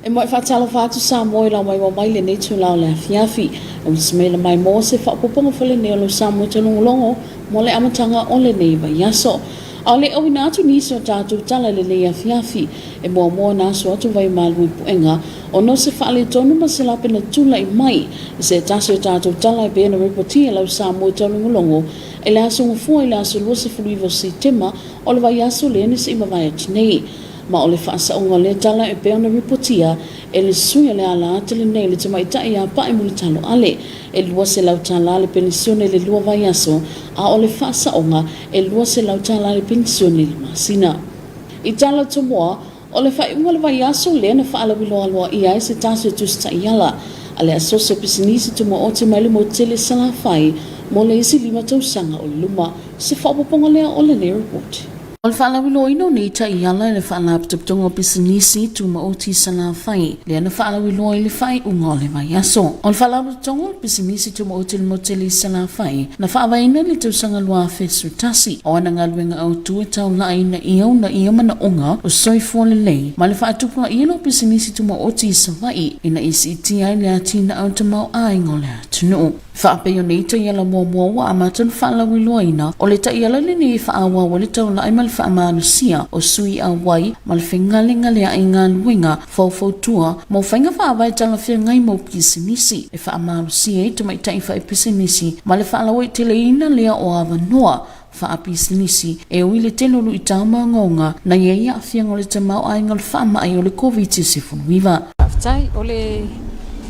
e mai whaatalo whaatu Samoa la mai mai le nei tu lao le fiafi o smela mai mo se whaapoponga whale ne o lo Samoa te longolongo mo le amatanga o le nei vai yaso a le au ina atu nisi o tātou tala le nei a fiafi e mua na so atu vai malui puenga o no se whaale tonu ma se lape na tula i mai e se tasi o tātou tala e bena reportia lau Samoa te longolongo e le aso ngufua i le aso lua se fuluiva si tema o le vai yaso le ene se ima vai atinei ma o le whaasaunga le tala e pēona reportia e le suia le ala ate le nei le te maitai a pae muli talo ale e lua se lau tala le Penisione le lua vai aso a o le whaasaunga e lua se lau tala le Penisione le Masina. I tala Samoa o le whaiunga le vai aso le na whaalawiloa loa i ai se tasi o tusta i ala a le aso se pisinisi Samoa o te maile mo tele sala whai mo le isi 5 tausanga o luma se whaapoponga lea o le nei report. O le whaalawiloa ino ni ta i ala le whaalaptaptonga o pisinisi tuma o ti sana whai. Le ana whaalawiloa i le whai unga o le vai aso. O le whaalaptaptonga o pisinisi tuma o ti le moteli sana whai. Na whaawaina le tausanga lua fesu tasi. O ana ngaluenga au tue tau lai na iau na iamana unga o soifua le lei. Ma le whaatupunga i alo pisinisi tuma o ti sa wai. Ina isi iti ai le atina au tamau ai ngole atunu. Whaapeo nei ta iala mua wa amatan whaalawiloa ina. O le ta iala le ni whaawa wa le tau lai mal whaamanusia o sui a wai ma le whengalenga a inga luenga fau mo whainga whaawai tala whia ngai mo pisinisi e whaamanusia e tamai tai whai pisinisi ma le whaalawai te le ina lea o awa noa wha pisinisi e uile telo lu i tauma ngonga na ia whianga le tamau a inga le whaama ai o le COVID-19 wiva. Aftai o le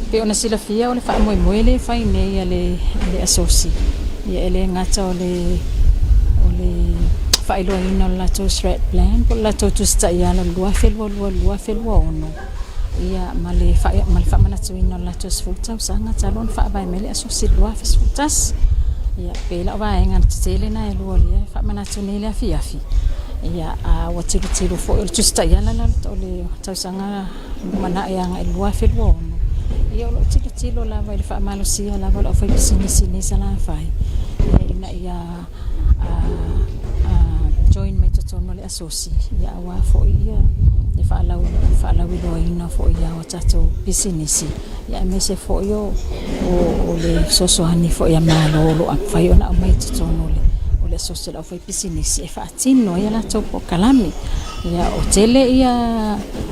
pe ona sila fia o le wha moe le whai nei a le asosi ia ele ngata o le whailoa ina o lato strat plan po lato tusta ia la lua felua ono ia ma le wha manatu ina o lato sfutau sanga talon wha vai mele asosi lua fesfutas ia pela o vai ngan tele na e lua lia wha manatu nei le afiafi ia a watiru fo o tusta ia la o le tau sanga mana ia nga e lua felua ono ia lo tilo la vai le wha malosia la vai o fai pisinisi nei sala fai ina ia join mai totono le asosi ia wa fo ia e whaalawi loa ina fo ia o tato pisinisi ia me se fo io o le sosohani fo ia malo lo a whai ona mai totono o le asosi la o fai pisinisi e whaatino ia la tau po kalami ia o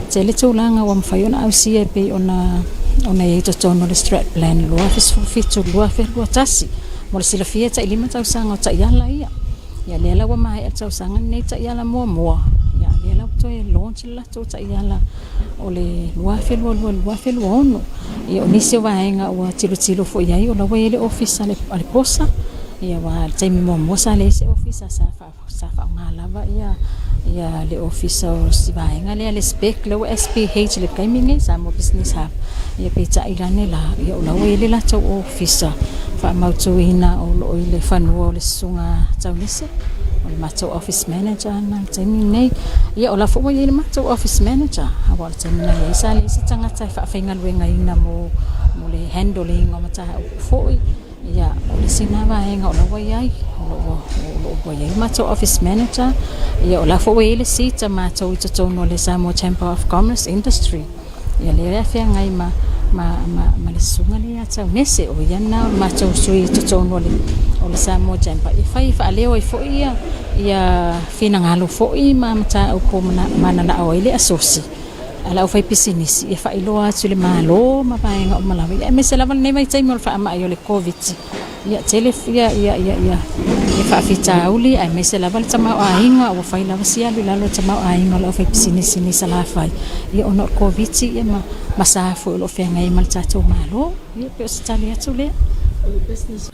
tele taulanga wa mwhai ona au sia pe ona ia totono le strat plan loa fitu loa tasi mo le sila fia ta ilima tau sanga o ta iala ia ia lela wa mai atau sanga nei ta iala mua ia lela to e launch la to ta iala o le lua felua ono ia onise wa henga wa tilo fo ia o la wa ele office ale posa ia wa taimi mua sa le se office sa fa ngala wa ia le office o si va henga le spec le SPH le kaiming sa mo business hub ia pe ta ilane la ia o la wa ele la to office fa mautu ina o lo ile fanua le sunga taulise o le mato office manager na taimi nei ia o la fo ia le mato office manager ha wa taimi nei sa le tanga tai fa fainga luenga ina mo le handling o mata fo ia o le sina va henga o la wa ia o ia le mato office manager ia o la fo ile sita mato i totono le Samoa Chamber of Commerce Industry ia le afia ngai ma le sunga le ata nese o ia na mato sui totono o le Samoa Chamber e fai fa leo i fo ia fina ngalo fo i mata o ko mana na o ile asosi ala o fai pisinisi e fai loa tu le malo ma paenga o malawi e me se lava nei mai taimi o fa ma yo le covid ia tele ia fa fita uli ai me se lava le tama o ainga o fai lava sia le lalo tama o ainga o fai pisinisi ni sala fai ia ono covid ia masa fo lo fe ngai mal tato malo ia pe stali atu le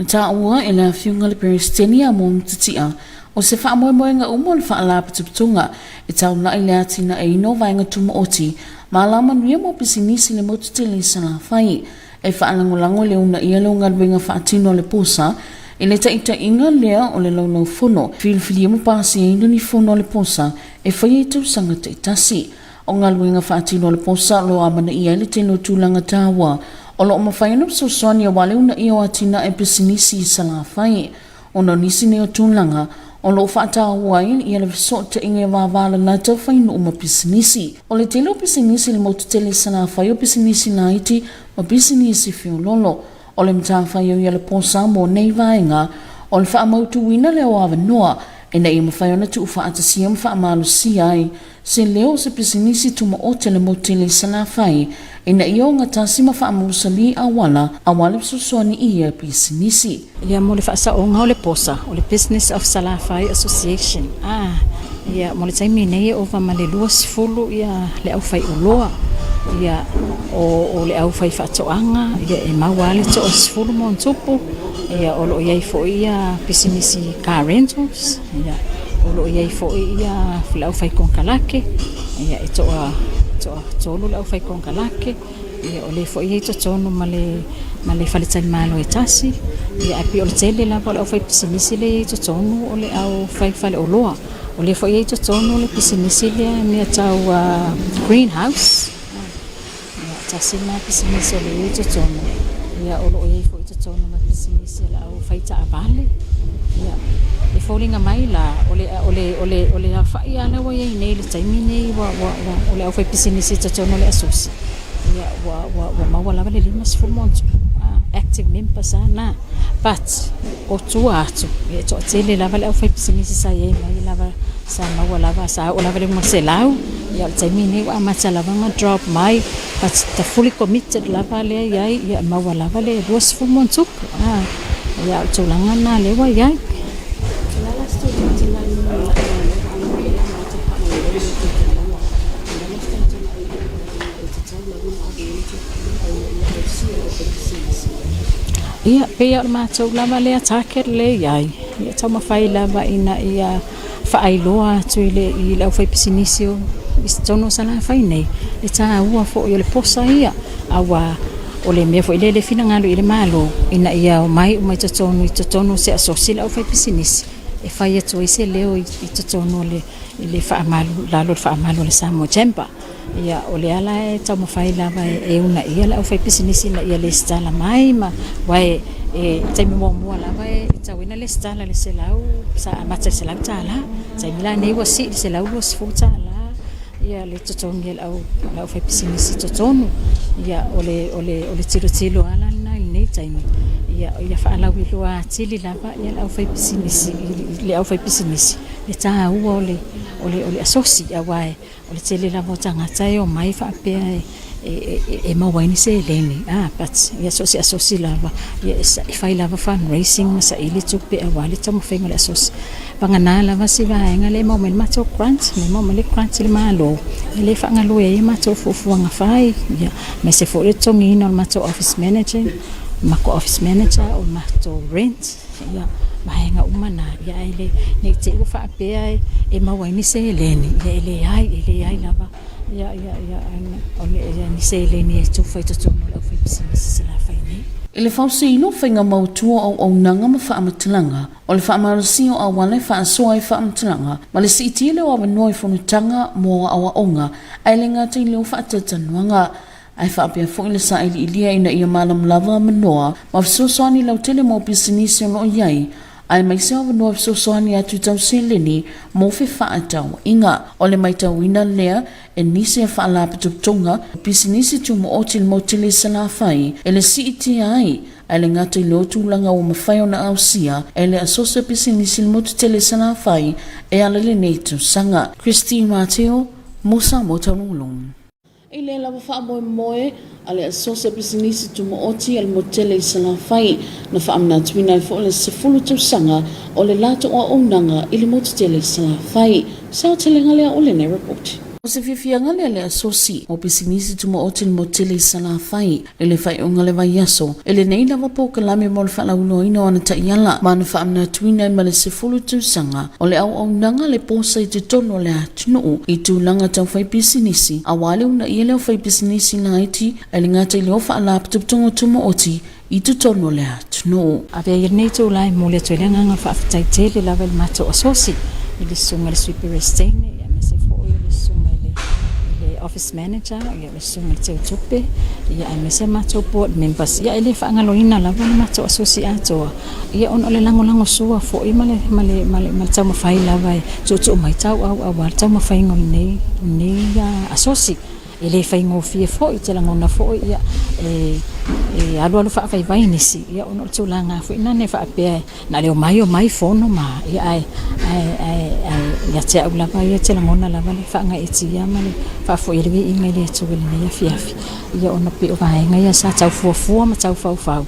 ta ua ela fiunga le Penisione mo titia o se fa mo nga umo le fa la ptutunga e tau na ile atina e no vai nga tuma oti malama nui mo pisinisi le motutele sala fai e fa langolango le una ia lo nga benga fa tino le posa ele ta ita inga lea o le lono fono fili mo pasi e ni fono le posa e fai tu sanga te tasi o nga luenga fa tino le posa lo amana ia le tino tulanga tawa o lo mo fai no so sonia wale una ia atina e pisinisi sala fai ono nisi ne o tulanga O lo whaataua ia le visota inge wāwala nā tau whainu o ma pisinisi. O le telo pisinisi le motu tele sana whai o pisinisi na iti ma pisinisi whiololo. O le mta whai o ia le posa mo nei vaenga o le wha mautu wina le o awa noa e na i mawhai ona tu whaatasiam wha amalu si ai se leo se pisinisi tuma o tele motu tele sana whai e na i o ngatasi ma wha amalu sali awala awale susoni ia pisinisi. Ia mo le whaasaonga o le posa, o le Business of Salafai Association. Ia mo le taimi nei o wa male lua sifulu ia le au whai uloa. Ia o le au whai whaatoanga, ia e mawale to o sifulu mo ntupu. Ia o lo iai fo ia pisinisi car rentals. Ia o lo iai fo ia le au whai konkalake. Ia e toa tolu le au whai konkalake. Ia o le fo ia to tonu male whaletai malo e tasi. Ia api o le tele la o le au whai pisinisi le to tonu o le au whai whale o loa. O le fo ia to tonu o le pisinisi le mea tau greenhouse. Ia tasi ma pisinisi o le to tonu. Ia o lo ia fo to tonu ma pisinisi la au whai ta avale. Ia le fōringa mai la o le a whai ala wa iei nei le taimi nei o le au whai pisinisi to tonu le asosi. Ia wa maua lava le lima sifuru montu active members na but o tua atu e to tele lava le au whai pisinisi sa iei mai lava sa maua lava sa o lava le maselau ia le taimi nei wa amata lava nga drop mai but ta fully committed lava le iei ia maua lava le lua sifuru montu ia o tūlanga na le wa iei ia pea o mātou lava le atake le iai ia tau mawhai lava ina ia whaailoa atu i le au whai pisinisi o tono sa la whai nei le tā ua fo i o le posa ia awa o le mea fo i le whina ngalo i le malo ina ia o mai i totonu se asosi le au whai pisinisi e whai atu i se leo i totonu le whaamalu lalo le whaamalu le Samoa Chamber ia o le ala e tau mawhai lava e una ia le au whai pisinisi na ia le stala mai ma wae e taimi mua lava e tau ina le stala le se lau sa amata se lau tala taimi la nei wasi se lau was fu tala ia le totonu ia le au whai pisinisi totonu ia o le tilo ala na nei taimi ia whaalawi loa atili lava ia le au whai pisinisi le tā ua o le asosi a wae o le tele lava o tangata e o mai whaapea e mawaini se leni but ia asosi lava ia i whai lava fundraising ma sa ili tupe a wale tamu whenga le asosi pangana lava si vaenga le maumen mato grant me maumen le grant le malo le whangalo e mato fufuanga whai ia me se fo le tongina o mato office manager mako office manager o mato rent ia vaenga umana ia ele ne te u whaapea e mawaini se leni ia ele ai lava ia ni se leni e tu fai tonu la fai pisinisi se la fai nei Ele fausi ino whainga mautua au nanga ma whaamatulanga. O le whaamarasio a wane whaasoa i whaamatulanga. Ma le siiti leo awa noi whanutanga mua awa onga. Aile ngātai leo whaatatanuanga. Ai whaapea fo ile sa ili ilia ina ia malam lava manoa. Ma fisosoani lau tele mo pisinisi ono iai. Ai mai se awa noa fisosoani atu tau se leni mo fe whaatau. Inga o le mai tau ina lea e nisi e whaalapituptonga pisinisi tu mo otil mo tele sala whai. Ele si iti ai. Ai le ngata i leo tūlanga o mawhai o na ausia. E le asosa pisinisi mo tele sala whai. E ala le neitu sanga. Christine Mateo, Musa Motarulung. I le lava wha moe ale asosa pisinisi tu mo oti al motele i sala whai na whaamna tuina i fo le sefulu tau sanga o le lato o aunanga i le motele i sala whai. Sao tele ngalea o le ne report. O se whiwhianga le asosi o pisinisi tu mo oti al motele i sala whai e le whai o ngale vai yaso. E le nei lava po kalame mo le whalauno ina o na taiala ma na whaamna tuina i ma le sefulu tau sanga o le au aunanga le posa i te tono le atunu i tūlanga tau whai pisinisi a wale una i leo whai pisinisi na iti e le ngata i leo whaalapituptonga tu mo oti i tu tono le atunu. Avea i nei tū lai mo le tuelenga ngā whaafitai tele lava le mato asosi i le sunga le sweeper restene office manager ia le sunga te tupe ia me se mato board members ia ele fa ngaloina la va mato associato ia on ole lango sua fo i male tau mafai la vai tu mai tau au tau mafai ngol nei ya asoci ele fai ngo fie fo i te langona fo ia alu fa vai nisi ia on tu langa fo ina ne fa pe na le mai fono ma ia ai ia te au la vai te langona la vai fa nga iti ia male fa fo ile i ngele tu le ia fiafi ia on pe vai nga ia sa tau fo ma tau fau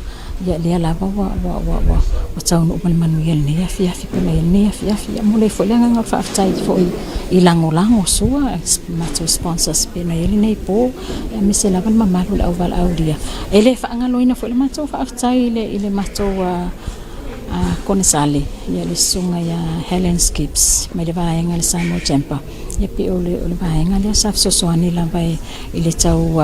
ia le la wa tau no manu ia ne ia fiafi pe ne ia fiafi ia mole fo langa fa tai fo i lango sua mato sponsors pe na ele nei po me se lava mamalu la oval audia ele fa ngaloina fo le mato fa tai ile mato konesale ia le sunga ya Helen Skips me le vaenga le Samoa Champa ia pe ole vaenga le sa sosoani la vai ile tau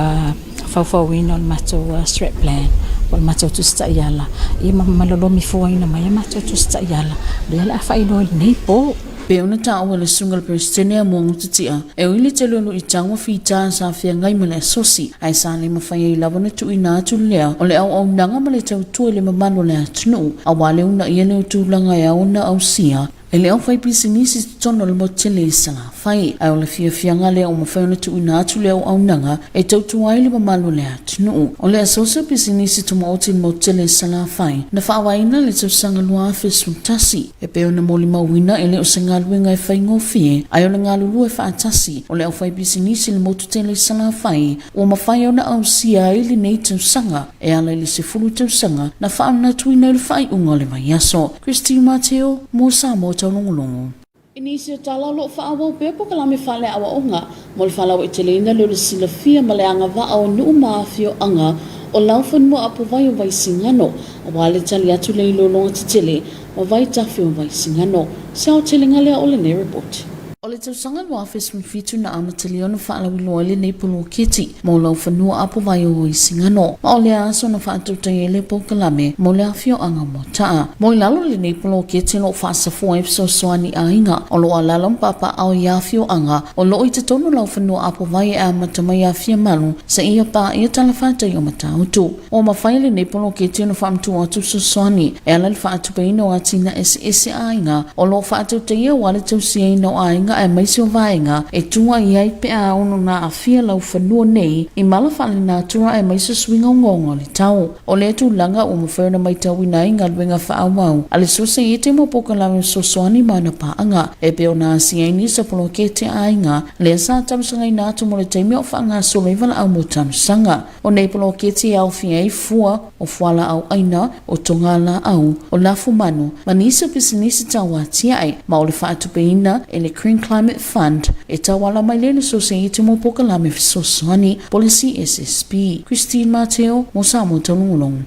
fa win mato strap plan wal mato tu sta yala i malolo mi fo ina mai mato tu sta yala le la fa ino nei po pe ona ta o le sungal Penisione mo ngutitia e wili te lolo i tangwa fita sa fia ngai male sosi ai sa le mafai i lavona tu ina tu lea o le au nanga male tau tu le mamano le atunu a wale una i ele tu langa ya ona au sia ele au fai pisinisi tono le motele sanga fai ai o le fia ngale o mafai ona tu ina tu le au nanga e tau tu ai le mamano le atunu o le asosa pisinisi tu moti motele sanga fai na fa waina le tu sanga lua fesu tasi e pe ona moli mawina ele o sanga luenga e fai ngofie ai o le ngalulu e fa tasi o le au fai pisinisi le motele sanga fai o mafai ona au sia ili nei tu sanga e ala ili se fulu tu sanga na fa ona tu ina le fai unga le mai aso Christine Mateo mo Samoa taulongolongo. Inisio tala lo fa awa pepo kala me fale awa onga mol fala o itelina lo silafia maleanga va o nu mafio anga o laufan mo apo vai o vai singano o wale tali atu le lo longa titele o vai tafio vai singano sao telinga le o le ne report. O le tausanga lo office mfitu na amatali ono fa ala wilo ele nei polo kiti mo laufan no apo vai o vai singano ma o le aso na fa atuta ele po kalame mo le afio anga mo taa mo lalo le nei polo kiti no fa sa fo so soani ainga o lo alalom papa au ya afio anga o lo i te tono laufan no apo vai e amatamai afia malu sa ia pa ia talafata i o matautu o mawhai le nei polo kiti no fa amtu atu so soani e ala le fa atupa ino atina ese ainga o lo fa atuta ia wale tausia ino ainga e maisi o vaenga e tunga i ai pe a ono na afia lau whanua nei i malawhale na tua e maisi swinga ngongo le tau. O le tu langa o mawhaina mai tau ina inga luenga whaawau. Ale sosa i te mopoka lawe sosoani mana paanga e pe o na asia ini sa polo ke te ainga le sa tamsanga i natu mo le teimi o whaanga solo i vala au mo tamsanga. O nei polo ke te au fia i fua o fuala au aina o tonga la au o lafu manu manisa pisinisi tawa tiai ma o le whaatupeina e le Climate Fund e tawala mai lele society mo poka la me sosani policy SSP Christine Mateo mo Samoa taulongolongo.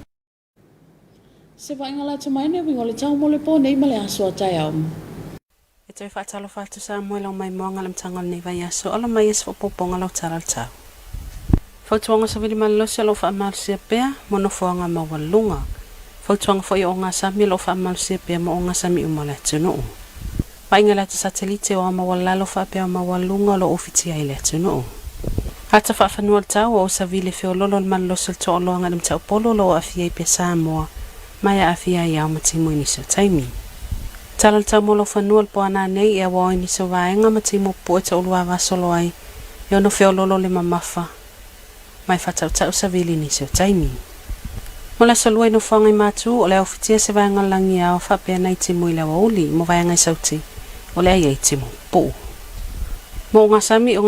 Se vai ngala tamai ne wingole tau mo le po nei male aso tai au. E te whaatalo whaatu Samoa lau mai moanga lam tangal nei vai aso ala mai es whapoponga lau taral tau. Whautuanga sa vili malose lau whaamalsia pea mono whaanga mawalunga. Whautuanga fo i o ngā sami lau whaamalsia pea mo o ngā sami umale tunu. Painga la te satelite o amawalalo whapea mawalunga lo ofiti ai le tunu. Hata whaafanua tau o sa vile whiololo malosel to oloanga lim tau polo lo afia i pe Samoa mai a afia i au matimu iniso taimi. Talal tau molo whanua po ana nei e awa iniso vaenga matimu po e tau lua vasolo ai i ono whiololo le mamafa mai whatau tau sa vile iniso taimi. Mola solua ino whangai matu o le ofitia se vaenga langi au whapea nei timu i lewa uli mo vaenga i sauti. O lea iei timo, po. Mo o ngā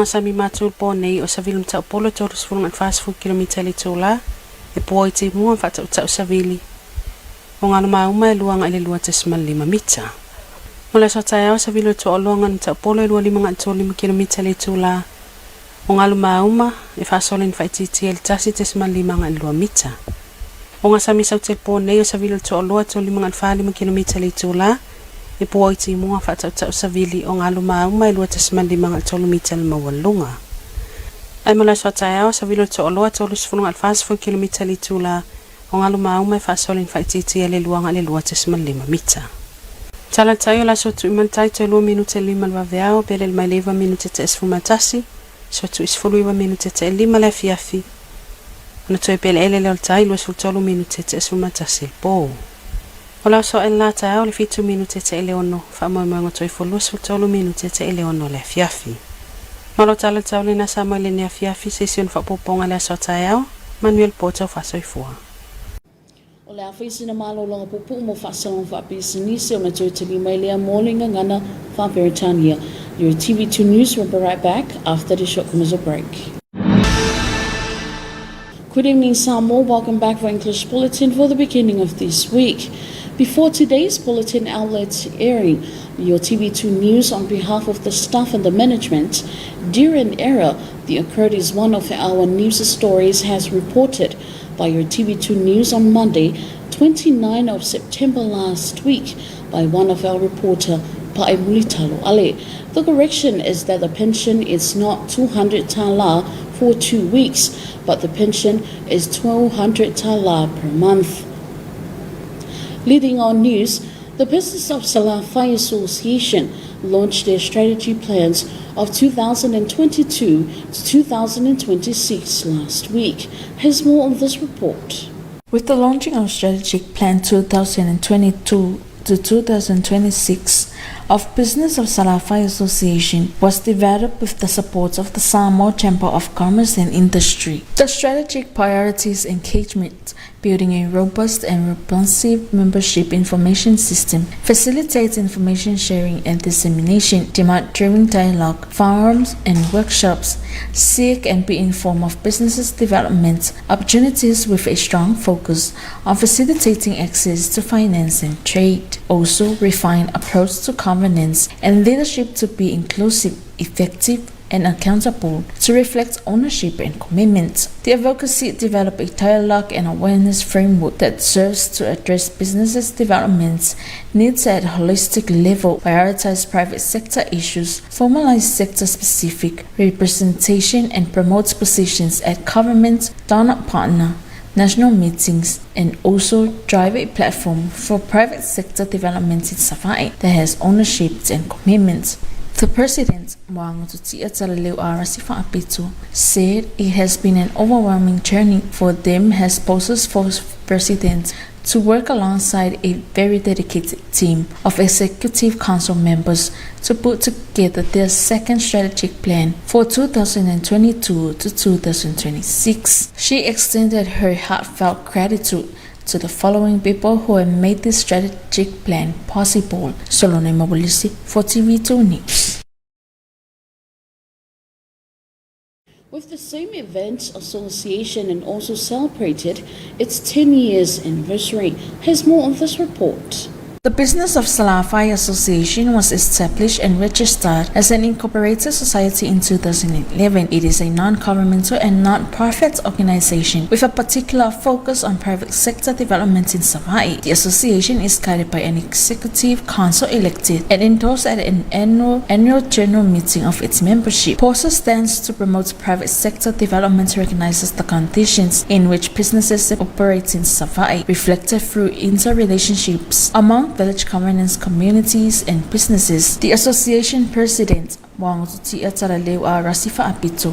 sami mātul po nei o sa vilum tau polo tōrus fulungan fast food kilomita li tōla, e po i te mua whatau tau sa vili. O ngā luma uma e luanga ele lua tesma 5 mita. Mo le sotai au sa vilu tō o luangan tau polo e lua 5 kilomita li tōla. O ngā luma uma e whasolin whaititi e li tasi tesma 5 mita. O ngā sami sautel po nei o sa vilu tō o lua tō 5 kilomita li tōla, e po i te mua whatau tau sa vili o ngā luma uma e lua tesma 5 mita le mawalunga. Ai mala sotai au sa vilu tō o lua tō lusfununga 4 kilomita li tūla o ngā luma uma e whasolin whaititi e le luanga le lua tesma 5 mita. Tala tayo la sotu imantai te 2 minute 5 lwa veao pele le mai 5 minute te esfumatasi So tu isfuluiwa minuti te lima le fiafi. Ona toi pele ele le tai lo sultolu minuti te sumatase po. Ola so en la tai le fitu minuti te ele ono fa mo mo toi fulu sultolu minuti te ele ono le fiafi. Malo tala tau na Samoa le ne fiafi session fa poponga le so tai au Manuel Porto fa soifua. O le awhaisina malolonga pupu mo whasalong whapisinisi o na tūtili mai lea mōlinga ngana whaperitania. Your TV2 News will be right back after the short commercial break. Good evening, Samoa. Welcome back for English Bulletin for the beginning of this week. Before today's bulletin outlet airing, your TV2 News on behalf of the staff and the management, during error, the occurred is one of our news stories has reported by your TV2 News on Monday, 29 of September last week by one of our reporter, Pae Mulitalo Ale. The correction is that the pension is not 200 tala for 2 weeks, but the pension is 1,200 tala per month. Leading on news, the Business of Salafai Association launched their strategy plans of 2022 to 2026 last week. Here's more on this report. With the launching of Strategic Plan 2022 to 2026 of Business of Salafai Association was developed with the support of the Samoa Chamber of Commerce and Industry. The strategic priorities engagement, building a robust and responsive membership information system, facilitates information sharing and dissemination, demand-driven dialogue, forums and workshops, seek and be informed of businesses development opportunities with a strong focus on facilitating access to finance and trade. Also refine approach to governance and leadership to be inclusive, effective, and accountable, to reflect ownership and commitment. The advocacy developed a dialogue and awareness framework that serves to address businesses' development needs at a holistic level, prioritize private sector issues, formalize sector-specific representation, and promotes positions at government, donor partner, national meetings, and also drive a platform for private sector development in Savai that has ownership and commitment. The president, said it has been an overwhelming journey for them as Posers for president to work alongside a very dedicated team of executive council members to put together their second strategic plan for 2022 to 2026. She extended her heartfelt gratitude to the following people who have made this strategic plan possible. Solone Mobilisi for TV2 News. With the same events, association and also celebrated its 10 years anniversary. Here's more on this report. The Business of Salafai Association was established and registered as an incorporated society in 2011. It is a non-governmental and non-profit organization with a particular focus on private sector development in Savai. The association is guided by an executive council elected and endorsed at an annual general meeting of its membership. POSA stands to promote private sector development, recognizes the conditions in which businesses operate in Savai, reflected through interrelationships among village governance communities and businesses. The association president,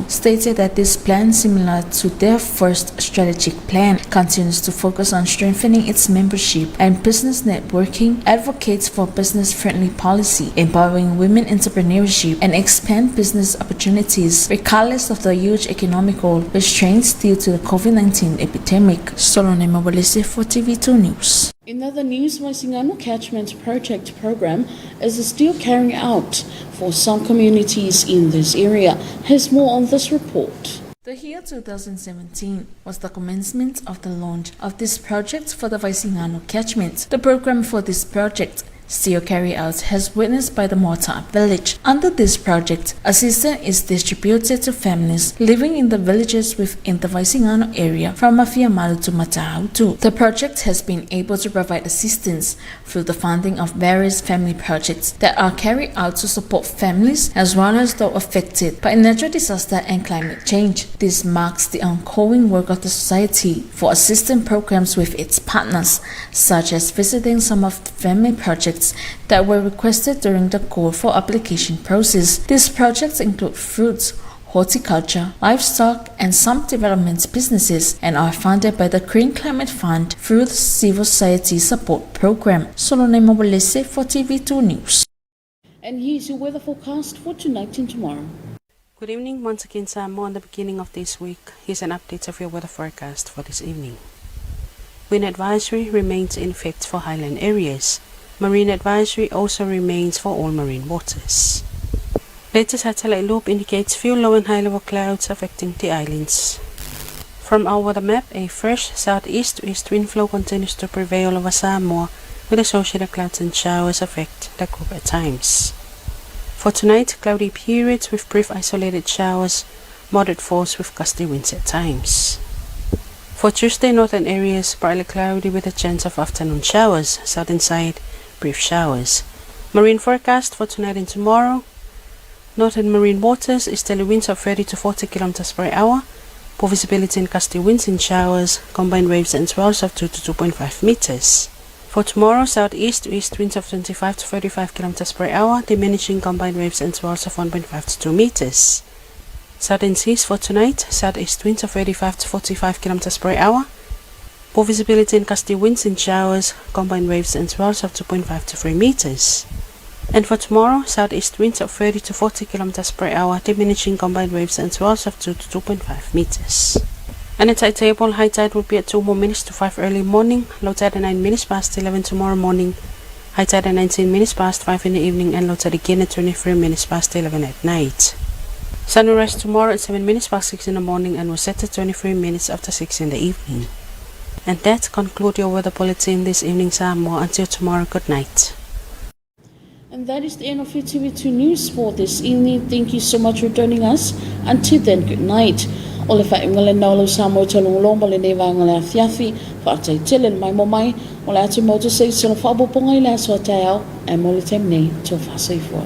stated that this plan, similar to their first strategic plan, continues to focus on strengthening its membership and business networking, advocates for business-friendly policy, empowering women entrepreneurship, and expand business opportunities regardless of the huge economical restraints due to the COVID-19 epidemic. Solone Mobilisi for TV2 News. In other news, Masina Catchment Project program is still carrying out for some communities in this area. Here's more on this report. The year 2017 was the commencement of the launch of this project for the Vaisingano catchment. The program for this project, still carried out, has witnessed by the Mota village. Under this project, assistance is distributed to families living in the villages within the Vaisingano area from Mafiamalu to Matahautu. The project has been able to provide assistance through the funding of various family projects that are carried out to support families as well as those affected by natural disaster and climate change. This marks the ongoing work of the society for assistance programs with its partners, such as visiting some of the family projects that were requested during the call for application process. These projects include fruits, horticulture, livestock, and some development businesses, and are funded by the Green Climate Fund through the Civil Society Support Program. Solone Mobilese for TV2 News. And here's your weather forecast for tonight and tomorrow. Good evening once again, Samoa. On the beginning of this week, here's an update of your weather forecast for this evening. Wind advisory remains in effect for highland areas. Marine advisory also remains for all marine waters. Latest satellite loop indicates few low and high level clouds affecting the islands. From our weather map, a fresh southeast to east wind flow continues to prevail over Samoa, with associated clouds and showers affect the group at times. For tonight, cloudy periods with brief isolated showers, moderate force with gusty winds at times. For Tuesday, northern areas partly cloudy with a chance of afternoon showers, southern side brief showers. Marine forecast for tonight and tomorrow. Northern marine waters, easterly winds of 30 to 40 km per hour, poor visibility and gusty winds and showers, combined waves and swells of 2 to 2.5 meters. For tomorrow, southeast to east winds of 25 to 35 km per hour, diminishing combined waves and swells of 1.5 to 2 meters. Southern seas for tonight, southeast winds of 35 to 45 km per hour, poor visibility and gusty winds and showers, combined waves and swells of 2.5 to 3 meters. And for tomorrow, southeast winds of 30 to 40 km per hour, diminishing combined waves and swells of 2 to 2.5 meters. And the tide table, high tide will be at 2 more minutes to 5 early morning, low tide at 9 minutes past 11 tomorrow morning, high tide at 19 minutes past 5 in the evening, and low tide again at 23 minutes past 11 at night. Sun will rise tomorrow at 7 minutes past 6 in the morning and will set at 23 minutes after 6 in the evening. And that concludes your weather bulletin this evening, Samoa. Until tomorrow, good night. And that is the end of your TV2 News for this evening. Thank you so much for joining us. Until then, good night. Ole fa ingale naulo Samoa talong le ne ngale fiafi fa tai telen mai mo mai ole atu mo to sei so fa bo ponga ile so tao e mo le temne to fa sei fo